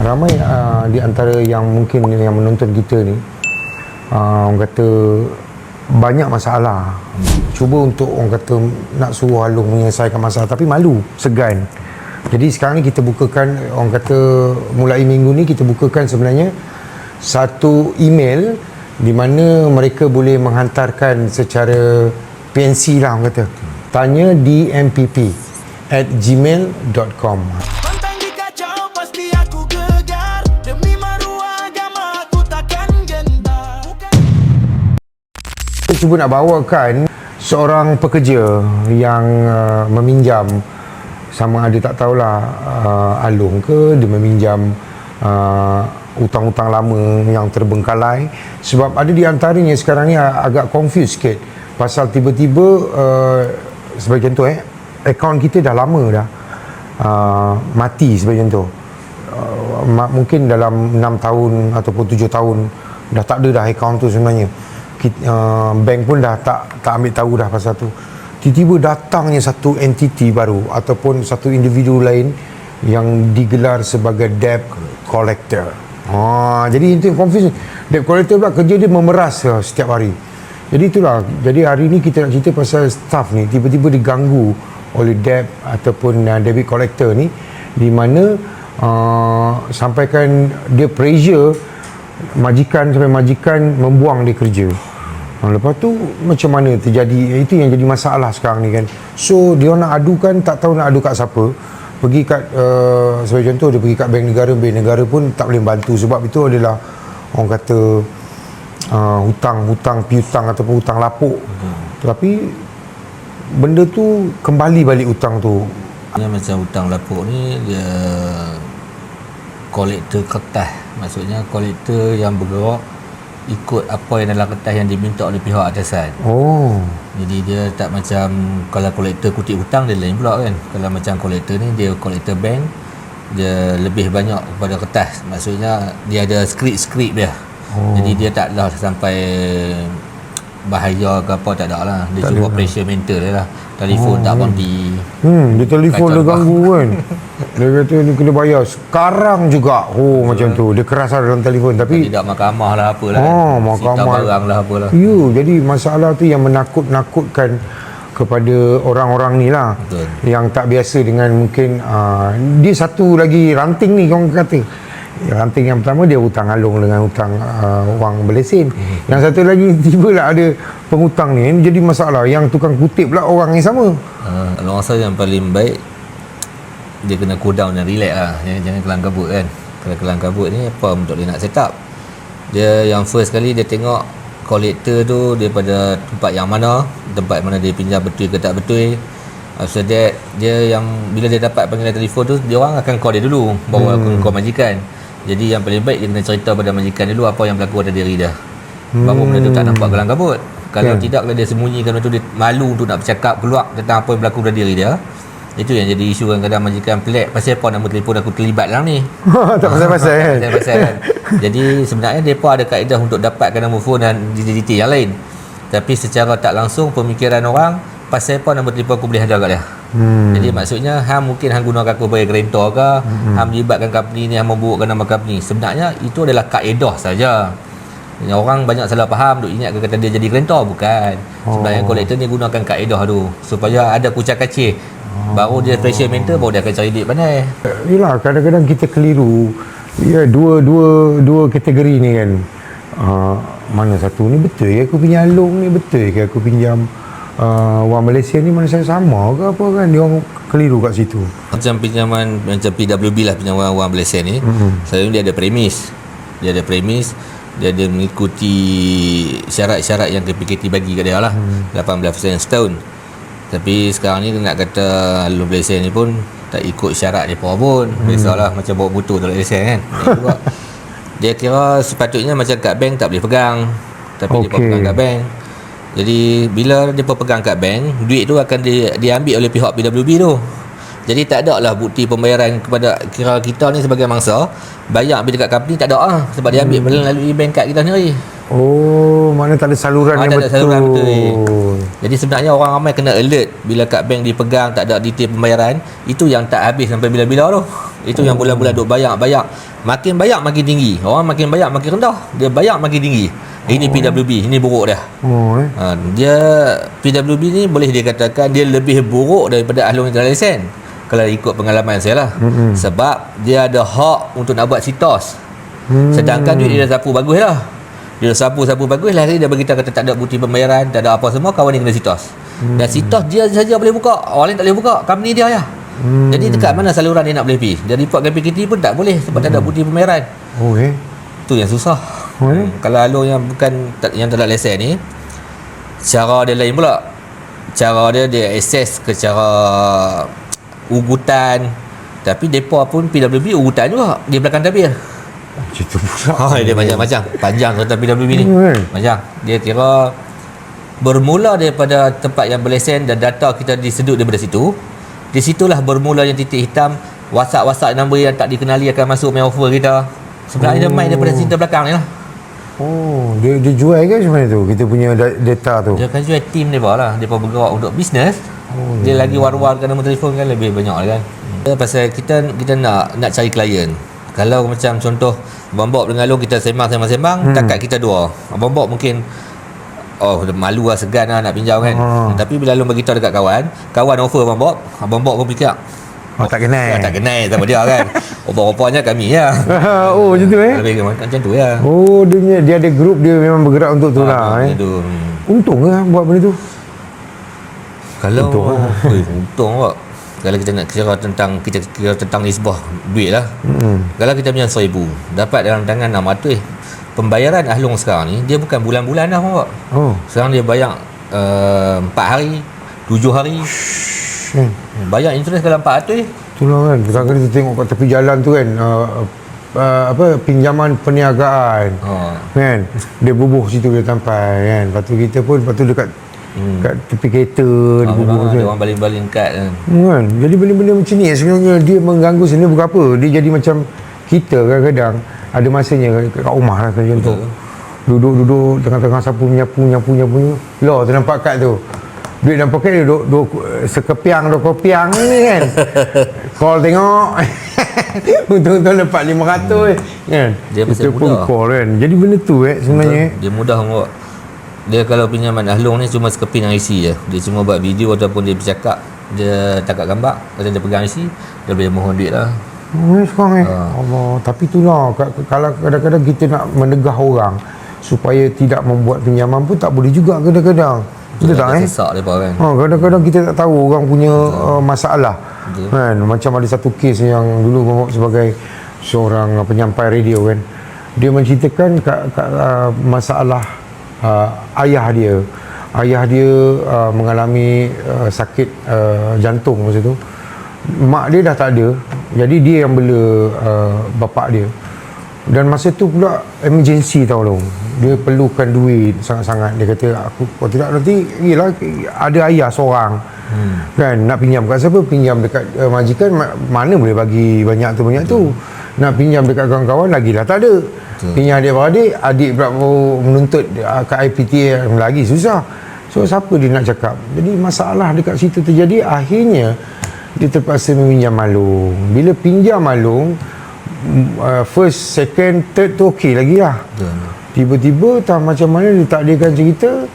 ramai di antara yang mungkin yang menonton kita ni orang kata banyak masalah. Cuba untuk orang kata nak suruh Along menyelesaikan masalah tapi malu, segan. Jadi sekarang ni kita bukakan, orang kata mulai minggu ni kita bukakan sebenarnya satu email di mana mereka boleh menghantarkan secara PNC lah, orang kata tanya dmpp@gmail.com. Kita cuba nak bawakan seorang pekerja yang meminjam, sama ada tak tahulah Along ke, dia meminjam hutang-hutang lama yang terbengkalai. Sebab ada di antaranya sekarang ni agak confused sikit pasal tiba-tiba sebagai contoh akaun kita dah lama dah mati sebagai contoh, mungkin dalam 6 tahun ataupun 7 tahun dah tak ada dah akaun tu sebenarnya. Bank pun dah tak ambil tahu dah pasal tu. Tiba-tiba datangnya satu entiti baru ataupun satu individu lain yang digelar sebagai debt collector. Jadi itu yang confusing. Debt collector pula kerja dia memeras setiap hari. Jadi itulah. Jadi hari ni kita nak cerita pasal staff ni tiba-tiba diganggu oleh debt ataupun debit collector ni, di mana sampaikan dia pressure majikan sampai majikan membuang dia kerja. Lepas tu macam mana terjadi, itu yang jadi masalah sekarang ni kan. So dia nak adukan, tak tahu nak adu kat siapa. Pergi kat sebagai contoh dia pergi kat bank negara pun tak boleh bantu sebab itu adalah orang kata hutang piutang ataupun hutang lapuk. Tapi benda tu kembali balik hutang tu. Dia macam hutang lapuk ni dia kolektor kertas, maksudnya kolektor yang bergerak ikut apa yang dalam kertas yang diminta oleh pihak atasan. Jadi dia tak macam kalau kolektor kutip hutang dia lain pula kan. Kalau macam kolektor ni dia kolektor bank, dia lebih banyak kepada kertas, maksudnya dia ada skrip dia. Jadi dia taklah sampai bahaya ke apa, tak ada lah. Dia cuma pressure mental dia lah. Telefon tak berhenti. Dia telefon dia ganggu kan. Dia kata ni kena bayar sekarang juga. Macam tu. Dia keras dalam telefon tapi tidak mahkamah lah apalah. Mahkamah. Sita barang lah apalah. Jadi masalah tu yang menakut-nakutkan kepada orang-orang ni lah. Betul. Yang tak biasa dengan mungkin dia satu lagi ranting ni orang kata. Ranting yang pertama dia hutang Along dengan hutang wang berlesen. Yang satu lagi tiba-tiba ada penghutang ni jadi masalah, yang tukang kutip pula orang yang sama. Kalau rasa yang paling baik dia kena cool down dan relax lah. Jangan kelang kabut kan. Kalau kelang kabut ni apa untuk dia nak set up. Dia yang first kali dia tengok kolektor tu daripada tempat yang mana, tempat mana dia pinjam betul ke tak betul. After that dia yang bila dia dapat panggilan telefon tu, dia orang akan call dia dulu, baru aku call majikan. Jadi yang paling baik dia kena cerita pada majikan dulu apa yang berlaku pada diri dia. Baru benda tu tak nampak kelang kabut. Kalau tidak, kalau dia sembunyikan benda tu, dia malu untuk nak bercakap keluar tentang apa yang berlaku pada diri dia. Itu yang jadi isu kadang-kadang majikan pelik, pasal apa nombor telefon aku terlibat dalam ni. Tak pasal-pasal kan. kan. Jadi sebenarnya mereka ada kaedah untuk dapatkan nombor telefon dan detail yang lain. Tapi secara tak langsung pemikiran orang, pasal apa nombor telefon aku boleh ada kat dia. Jadi maksudnya mungkin gunakan aku bagi grantor ke, melibatkan company ni, memburukkan nama company. Sebenarnya itu adalah kaedah saja. Orang banyak salah faham, duk ingat kata dia jadi grantor, bukan. Sebenarnya kolektor ni gunakan kaedah tu supaya ada kucak kacir. Baru dia pressure mental, baru dia akan cari duit pandai. Yalah, kadang-kadang kita keliru. Ya, dua kategori ni kan. Mana satu ni betul ke aku pinjam Along ni, betul ke aku pinjam wang Malaysia ni, mana saya sama ke apa kan. Dia orang keliru kat situ. Macam pinjaman macam PWB lah, pinjaman wang Malaysia ni, selalu dia ada premis. Dia ada mengikuti syarat-syarat yang KPKT bagi kat dia lah. 18% setahun. Tapi sekarang ni nak kata Along Malaysia ni pun tak ikut syarat dia pun. Biasalah macam bawa botol dalam Malaysia kan. Dia kira sepatutnya macam kat bank tak boleh pegang, tapi dia pegang kat bank. Jadi bila dia pegang kat bank, duit tu akan diambil oleh pihak PWB tu. Jadi tak ada lah bukti pembayaran kepada kira kita ni sebagai mangsa. Bayar habis dekat company tak ada sebab dia ambil melalui bank kad kita sendiri. mana tak ada saluran yang tak ada betul. saluran betul. Jadi sebenarnya orang ramai kena alert bila kad bank dipegang tak ada detail pembayaran. Itu yang tak habis sampai bila-bila tu. Itu yang bulan-bulan duk bayar. Makin bayar makin tinggi. Orang makin bayar makin rendah. Dia bayar makin tinggi. Ini PWB, ini buruk dah. Dia PWB ni boleh dikatakan dia lebih buruk daripada Ahlong yang tak ada lesen. Kalau ikut pengalaman saya lah. Sebab dia ada hak untuk nak buat sitos. Sedangkan duit dia dah sapu bagus lah. Dia dah sapu bagus lah. Dia beritahu kata tak ada bukti pembayaran, tak ada apa semua, kawan ni kena sitos. Dan sitos dia saja boleh buka, orang lain tak boleh buka, company dia ya. Jadi dekat mana saluran dia nak boleh pergi? Dia report ke PKT pun tak boleh sebab tak ada bukti pembayaran. Tu yang susah. Kalau Ahlong yang bukan yang tak ada lesen ni, cara dia lain pula. Cara dia akses ke cara ugutan. Tapi depa pun PWB ugutan juga di belakang tabir. Cerita pula. Dia macam-macam. Panjang cerita PWB ni. Panjang. Dia kira bermula daripada tempat yang berlesen dan data kita disedut daripada situ. Di situlah bermula yang titik hitam. WhatsApp nombor yang tak dikenali akan masuk main offer kita. Sebenarnya dia main daripada cerita belakang ni lah. Dia jual ke sebenarnya tu? Kita punya data tu. Dia akan jual tim dia lah. Dia bergerak untuk bisnes. Dia lagi war-warkan nombor telefon kan lebih banyak kan. Pasal kita nak cari klien. Kalau macam contoh Abang Bob dengan Ahlong kita sembang, takat kita dua. Abang Bob mungkin malu lah, segan lah nak pinjam kan. Tapi bila Ahlong beritahu dekat kawan offer Abang Bob pun fikir tak kenal. Tak kenal sama dia kan. Rupa-rupanya kami ya. Macam tu Lebih macam tu ya. Dia ada grup dia memang bergerak untuk tu lah. Untung ke buat benda tu? Kalau untung kok. Kalau kita nak kira tentang nisbah duit lah. Kalau kita punya 1,000 dapat dalam tangan 600. Pembayaran Ahlong sekarang ni dia bukan bulan-bulan dah Pak. Sekarang dia bayar 4 hari, 7 hari. Bayar interest dalam 400. Itulah kan. Kadang-kadang kita tengok kat tepi jalan tu kan, pinjaman perniagaan. Kan. Dia bubuh situ dia sampai kan. Lepas tu kita pun dekat kat tepi kereta dia bubuh ada orang baling-baling kad kan. Jadi benda-benda macam ni sebenarnya dia mengganggu sebenarnya bukan apa. Dia jadi macam kita kadang-kadang ada masanya kat rumah lah macam tu. Duduk tengah-tengah sapu nyapu. Loh ternampak kad tu. Duit dalam poket dia duk sekepiang dua kopiang ni kan. Call tengok. Untung-untung dapat 500 kan. Dia pasal pun mudah. call kan. Jadi benda tu sebenarnya. Dia mudah buat. Dia kalau pinjaman Ahlong ni cuma sekeping dengan isi je. Dia cuma buat video ataupun dia bercakap, dia takat gambar, kalau dia pegang isi, dia boleh mohon duit lah. Sekarang Allah. Tapi itulah kalau kadang-kadang kita nak menegah orang supaya tidak membuat pinjaman pun tak boleh juga kadang-kadang. Betul tak Sesak dia kan. Kadang-kadang kita tak tahu orang punya masalah. Kan macam ada satu kes yang dulu Bapak sebagai seorang penyampai radio kan. Dia menceritakan masalah ayah dia mengalami sakit jantung masa tu. Mak dia dah tak ada. Jadi dia yang bela bapak dia. Dan masa tu pula emergency tau Long. Dia perlukan duit sangat-sangat. Dia kata kalau tidak nanti yelah ada ayah seorang. Kan nak pinjam kat siapa? Pinjam dekat majikan, mana boleh bagi banyak tu. Nak pinjam dekat kawan-kawan lagilah tak ada. Pinjam adik berapa menuntut kat IPTA lagi susah. So siapa dia nak cakap? Jadi masalah dekat situ terjadi. Akhirnya dia terpaksa meminjam Ahlong. Bila pinjam Ahlong, first, second, third tu okey lagi lah. Tiba-tiba tak macam mana dia takdirkan cerita,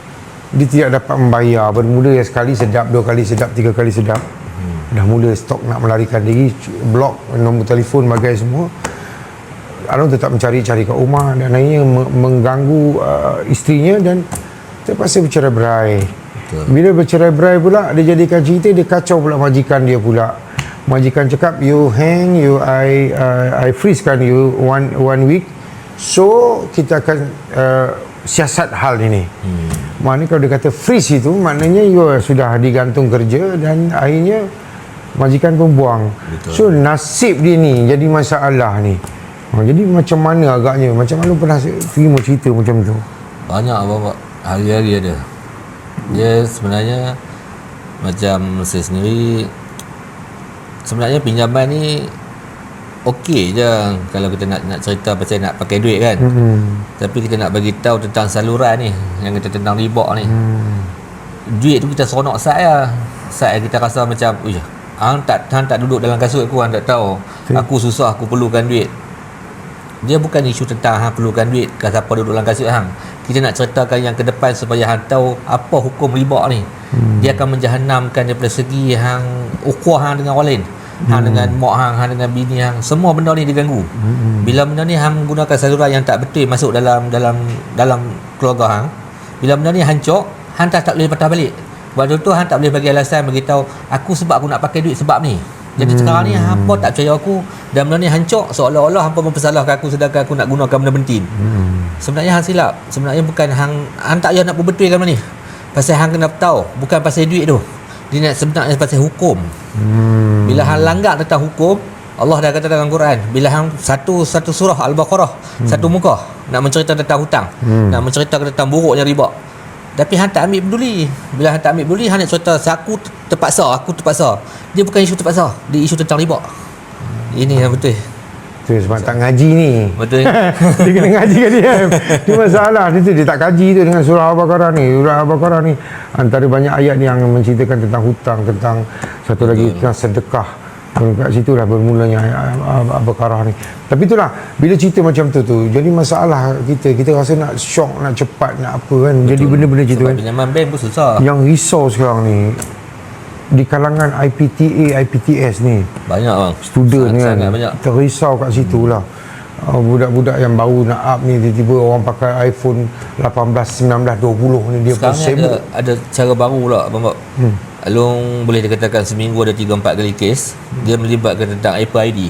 dia tidak dapat membayar. Bermula sekali sedap, 2 kali sedap, 3 kali sedap. Dah mula stok nak melarikan diri, blok nombor telefon bagai semua. Ahlong tetap mencari-cari kat rumah dan akhirnya mengganggu isterinya dan terpaksa bercerai-berai. Bila bercerai-berai pula, dia jadikan cerita, dia kacau pula majikan dia pula. Majikan cakap, I freeze-kan you one week. So kita akan siasat hal ini. Maknanya kalau dia kata freeze itu, maknanya you sudah digantung kerja dan akhirnya majikan pun buang. Betul. So nasib dia ni jadi masalah ni. Jadi macam mana agaknya? Macam mana pernah terima cerita macam tu? Banyak Bapak. Hari-hari ada. Dia sebenarnya macam saya sendiri, sebenarnya pinjaman ni okey je kalau kita nak cerita pasal nak pakai duit kan. Tapi kita nak bagi tahu tentang saluran ni, yang kita tentang riba ni. Duit tu kita seronok saya. Saya kita rasa macam, hang tak duduk dalam kasut aku, hang tak tahu. Aku susah, aku perlukan duit. Dia bukan isu tentang hang perlukan duit ke siapa duduk dalam kasut hang. Kita nak ceritakan yang ke depan supaya hang tahu apa hukum riba ni. Dia akan menjahannamkan daripada segi hang ukhuwah hang dengan orang lain. Hang dengan mak hang dengan bini hang, semua benda ni diganggu. Bila benda ni hang menggunakan saluran yang tak betul masuk dalam keluarga hang, bila benda ni hancur, hang tak boleh patah balik. Waktu tu hang tak boleh bagi alasan, bagi tahu aku sebab aku nak pakai duit sebab ni. Jadi sekarang ni hampa tak percaya aku dan benda ni hancur, seolah-olah hampa mempersalahkan aku sedangkan aku nak gunakan benda penting. Sebenarnya hang silap. Sebenarnya bukan hang tak payah nak perbetulkan benda ni. Pasal hang kena tahu, bukan pasal duit tu. Dia nak sebenarnya pasal hukum. Bila hang langgar tentang hukum, Allah dah kata dalam Quran, bila hang satu surah Al-Baqarah, satu muka nak menceritakan tentang hutang, nak menceritakan tentang buruknya riba. Tapi hang tak ambil peduli. Bila hang tak ambil peduli, hang nak cerita aku terpaksa. Dia bukan isu terpaksa, dia isu tentang riba. Ini yang betul. Tu sebab tak ngaji ni. Betul. Dia kena ngaji kan dia. Dia masalah dia tak kaji tu dengan surah Al-Baqarah ni. Surah Al-Baqarah ni antara banyak ayat yang menceritakan tentang hutang, tentang satu lagi tentang sedekah. Kat situlah bermulanya Al-Baqarah ni. Tapi itulah, bila cerita macam tu jadi masalah kita rasa nak syok, nak cepat, nak apa kan. Betul. Jadi benda-benda macam tu kan. Pinjaman bank pun susah. Yang risau sekarang ni di kalangan IPTA, IPTS ni banyak bang, student kan banyak. Terrisau kat situ lah. Budak-budak yang baru nak up ni, tiba-tiba orang pakai iPhone 18, 19, 20 ni dia pun sibuk. Ada cara baru pula Abang. Along boleh dikatakan seminggu ada 3-4 kali kes. Dia melibatkan tentang Apple ID.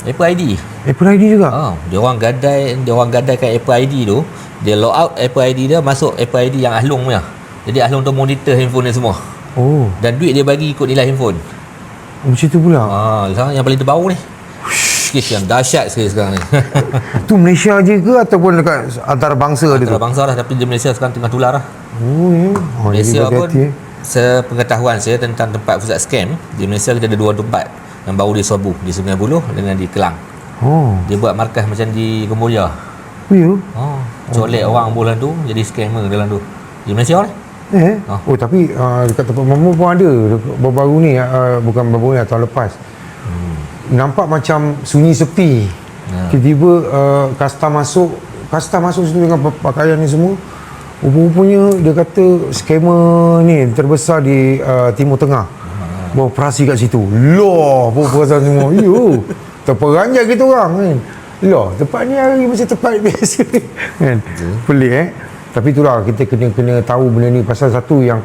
Apple ID. Apple ID juga? Dia orang gadaikan Apple ID tu. Dia log out Apple ID dia, masuk Apple ID yang Ahlong punya. Jadi Ahlong tu monitor handphone dia semua. Dan duit dia bagi ikut nilai handphone. Macam tu pula. Yang paling terbaru ni. Kes yang dahsyat sekali sekarang ni. Tu Malaysia je ke ataupun dekat antarabangsa dia tu? Antarabangsa lah, tapi di Malaysia sekarang tengah tular lah. Malaysia jadi pun sepengetahuan saya tentang tempat pusat scam, di Malaysia kita ada 2 tempat yang baru diserbu, di Sungai Buloh dengan di Kelang. Dia buat markas macam di Kemboja. Colek orang bulan tu, jadi scammer dalam tu. Di Malaysia ni. Tapi dekat tempat Mama pun ada baru-baru ni, bukan baru ni, tahun lepas. Nampak macam sunyi sepi. Tiba-tiba kasta masuk situ dengan pakaian ni semua. Rupanya dia kata scammer ni terbesar di Timur Tengah. Beroperasi kat situ. Loh, beroperasi semua. Terperanjat kita orang kan. Loh, tempat ni hari macam tempat biasa kan. Pelik Tapi itulah kita kena tahu benda ni, pasal satu yang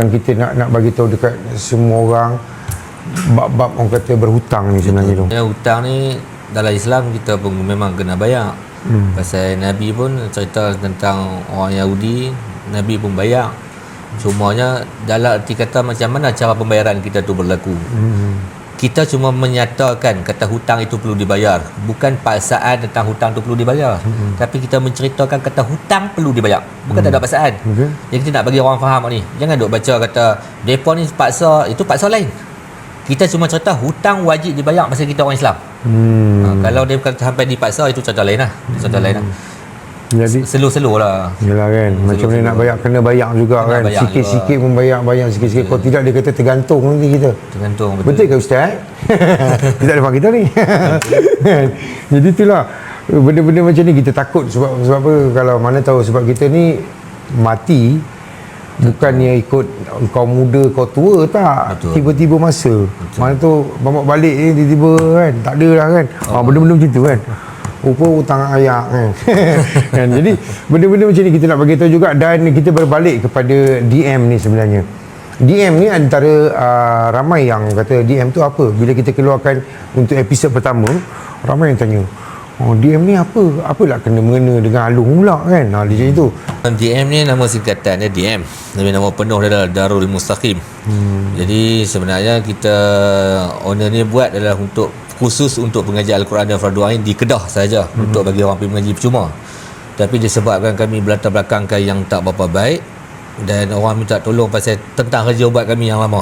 kita nak bagi tahu dekat semua orang, bab-bab orang kata berhutang ni sebenarnya tu. Hutang ni dalam Islam kita pun memang kena bayar. Pasal Nabi pun cerita tentang orang Yahudi, Nabi pun bayar. Cumanya dalam arti kata macam mana cara pembayaran kita tu berlaku. Kita cuma menyatakan kata hutang itu perlu dibayar, bukan paksaan tentang hutang tu perlu dibayar. Tapi kita menceritakan kata hutang perlu dibayar, bukan tak ada paksaan. Jadi kita nak bagi orang faham ni. Jangan duk baca kata depa ni paksa, itu paksa lain. Kita cuma cerita hutang wajib dibayar pasal kita orang Islam. Kalau dia bukan sampai dipaksa, itu cerita lain lah. Jadi slow lah. Yalah kan, macam ni nak bayar, kena bayar juga kan. Sikit-sikit membayar, bayar sikit-sikit. Kalau tidak dia kata tergantung nanti kita. Tergantung, betul ke Ustaz? Kita ada kita ni. Jadi itulah, benda-benda macam ni kita takut sebab apa, kalau mana tahu sebab kita ni mati bukannya ikut kau muda kau tua, tak. Tiba-tiba masa. Mana tu bawa balik ni tiba-tiba kan, tak ada lah kan. Benda-benda macam tu kan. Rupa hutang ayak kan. Kan. Jadi benda-benda macam ni kita nak bagi tahu juga, dan kita berbalik kepada DM ni sebenarnya. DM ni antara ramai yang kata DM tu apa. Bila kita keluarkan untuk episod pertama, ramai yang tanya, DM ni apa? Apalah kena mengena dengan Alung pula kan. Dia macam itu. DM ni nama singkatan dia DM. Tapi nama penuh dia adalah Darul Mustaqim. Jadi sebenarnya kita owner ni buat adalah khusus untuk pengajian Al-Quran dan Fardu Ain di Kedah saja, untuk bagi orang pergi mengaji percuma. Tapi disebabkan kami berlatar belakangkan yang tak berapa baik dan orang minta tolong pasal tentang kerja ubat kami yang lama.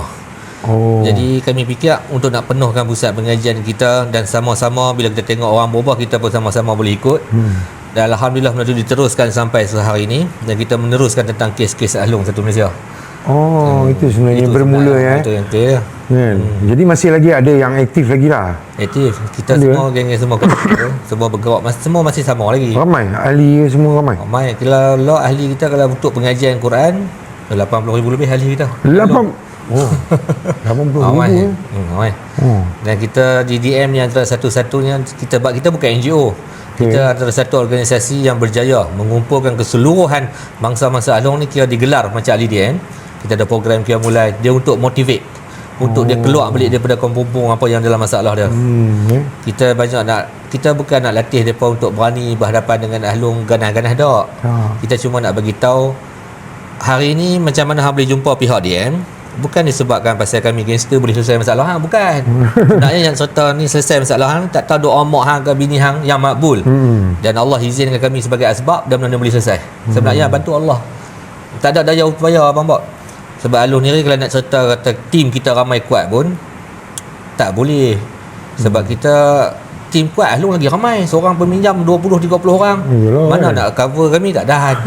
Jadi kami fikir untuk nak penuhkan pusat pengajian kita, dan sama-sama bila kita tengok orang berubah, kita pun sama-sama boleh ikut. Dan Alhamdulillah benda tu diteruskan sampai sehari ini, dan kita meneruskan tentang kes-kes Ahlong satu Malaysia. Itu sebenarnya bermula ya. Itu yang clear. Kan? Jadi masih lagi ada yang aktif lagi lah. Aktif. Kita semua geng-geng semua semua bergerak, semua masih sama lagi. Ramai ahli semua ramai. Ramai. Kalau ahli kita kalau untuk pengajian Quran 80,000 lebih ahli kita. 80,000 Ramai. Ramai. Dan kita di DM ni antara satu-satunya kita bukan NGO. Kita antara satu organisasi yang berjaya mengumpulkan keseluruhan bangsa-bangsa Ahlong ni, kira digelar macam ahli DM. Kita ada program kira mulai dia untuk motivate, untuk dia keluar balik daripada kampung-kampung apa yang dalam masalah dia. Kita bukan nak latih mereka untuk berani berhadapan dengan Ahlong ganas-ganas tak. Kita cuma nak bagi tahu hari ni macam mana hang boleh jumpa pihak DM. Bukan disebabkan pasal kami gangster boleh selesai masalah hang, bukan. Sebenarnya yang serta ni selesai masalah hang tak tahu doa mak hang ke bini hang yang makbul. Dan Allah izinkan kami sebagai asbab dan benda boleh selesai. Sebenarnya bantu Allah. Tak ada daya upaya abang bak. Sebab Ahlong ni kalau nak cerita kata tim kita ramai kuat pun tak boleh. Sebab kita tim kuat, Ahlong lagi ramai. Seorang peminjam 20-30 orang. Mana nak cover kami, tak ada.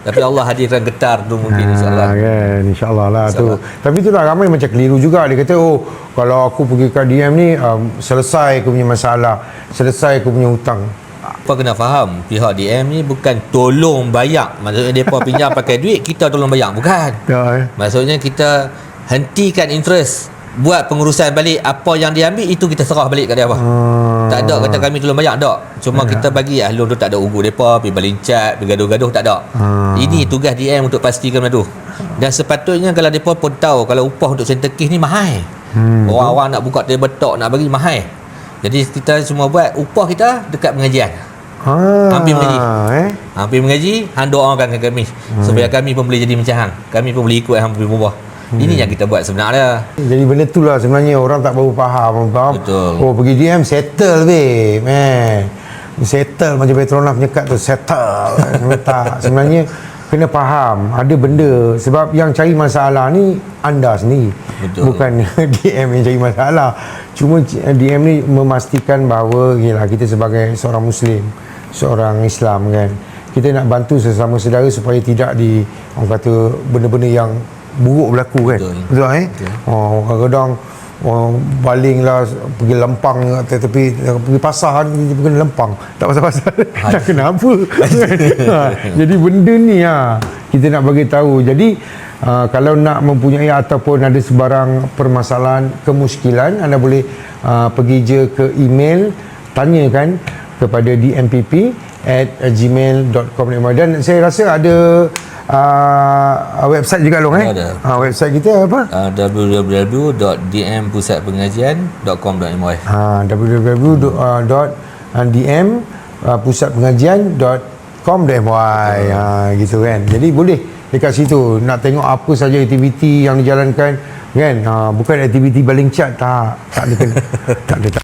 Tapi Allah hadirkan getar tu mungkin insya-Allah. Kan, insya-Allah lah tu. Tapi tu lah ramai macam keliru juga. Dia kata, kalau aku pergi ke DM ni selesai aku punya masalah, selesai aku punya hutang. Apa kena faham, pihak DM ni bukan tolong bayar. Maksudnya depa pinjam pakai duit, kita tolong bayar, bukan. Maksudnya kita hentikan interest, buat pengurusan balik, apa yang dia ambil itu kita serah balik kat dia apa. Tak ada kata kami tolong bayar, tak. Cuma kita bagi Ahlong tu tak ada ugur depa, pergi baling cat, pergi gaduh-gaduh, tak ada. Ini tugas DM untuk pastikan benda tu. Dan sepatutnya kalau depa pun tahu kalau upah untuk center case ni mahal. Orang-orang nak buka table talk nak bagi mahal. Jadi kita cuma buat upah kita dekat pengajian. Hampir mengaji. Hampir mengaji, hang doakan ke kami supaya kami pun boleh jadi macam hang. Kami pun boleh ikut hang boleh berubah. Ini yang kita buat sebenarnya. Jadi benda tu lah sebenarnya orang tak baru faham. Betul. Pergi DM settle babe. Settle macam Petronas nyekat tu, settle. Tak, sebenarnya kena faham ada benda. Sebab yang cari masalah ni anda sendiri. Betul. Bukan DM yang cari masalah. Cuma DM ni memastikan bahawa kita sebagai seorang Muslim, seorang Islam kan, kita nak bantu sesama saudara supaya tidak orang kata benda-benda yang buruk berlaku kan. Betul kadang-kadang baling lah, pergi lempang tepi, pergi pasar pergi lempang, tak pasal-pasal tak kenapa. Jadi benda ni kita nak bagi tahu. Jadi kalau nak mempunyai ataupun ada sebarang permasalahan, kemuskilan, anda boleh pergi je ke email, tanyakan kepada dmpp@gmail.com. Dan saya rasa ada website juga Long ada. Website kita apa? www.dmpusatpengajian.com.my. www.dmpusatpengajian.com.my. Gitu kan. Jadi boleh dekat situ nak tengok apa saja aktiviti yang dijalankan kan. Bukan aktiviti baling cat, tak ada. Tak ada.